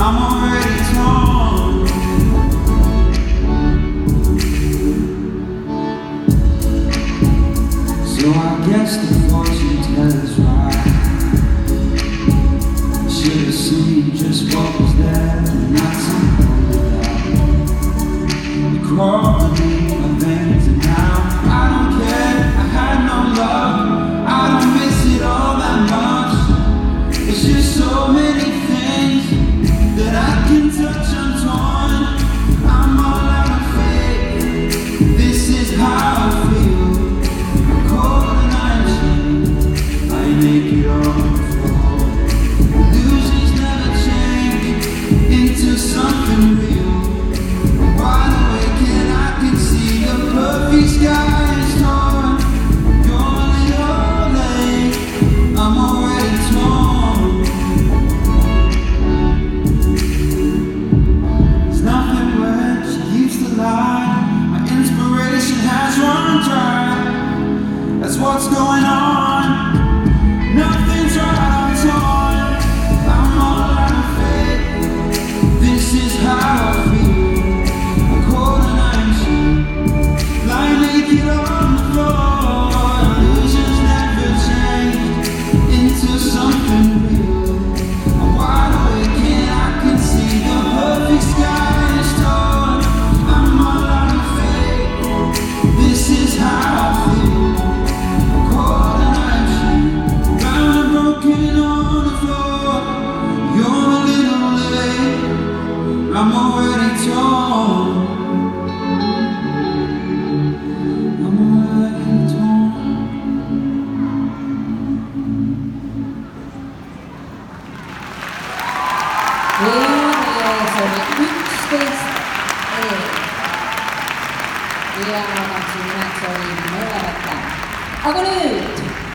I'm already torn. So I guess the fortune teller's right. Should have seen just what was there and not something without. You crawled in my veins and now I don't care. I had no love. I don't miss it all that much. It's just so many things that I can touch. I'm torn. I'm all out of faith. This is how I feel. I'm cold and I'm ashamed. I ain't naked on the floor. Illusions never change into something real. I'm wide awake and I can see a perfect sky is torn. You're a little late. I'm already torn. There's nothing where she used to lie. My inspiration has run dry. That's what's going on. Nothing's right, I'm torn. I'm all out of faith. This is how I feel. I'm cold and I'm ashamed. Lying naked on the floor. Illusions never change into something real. I'm wide awake and I can see the perfect sky is torn. I'm all out of faith. This is how I feel. I'm cold and I'm ashamed. Bound and broken on the floor. You're a little late. I'm already torn. I'm already torn. 이랑 같이 음악 저희 진행하였다. 하고는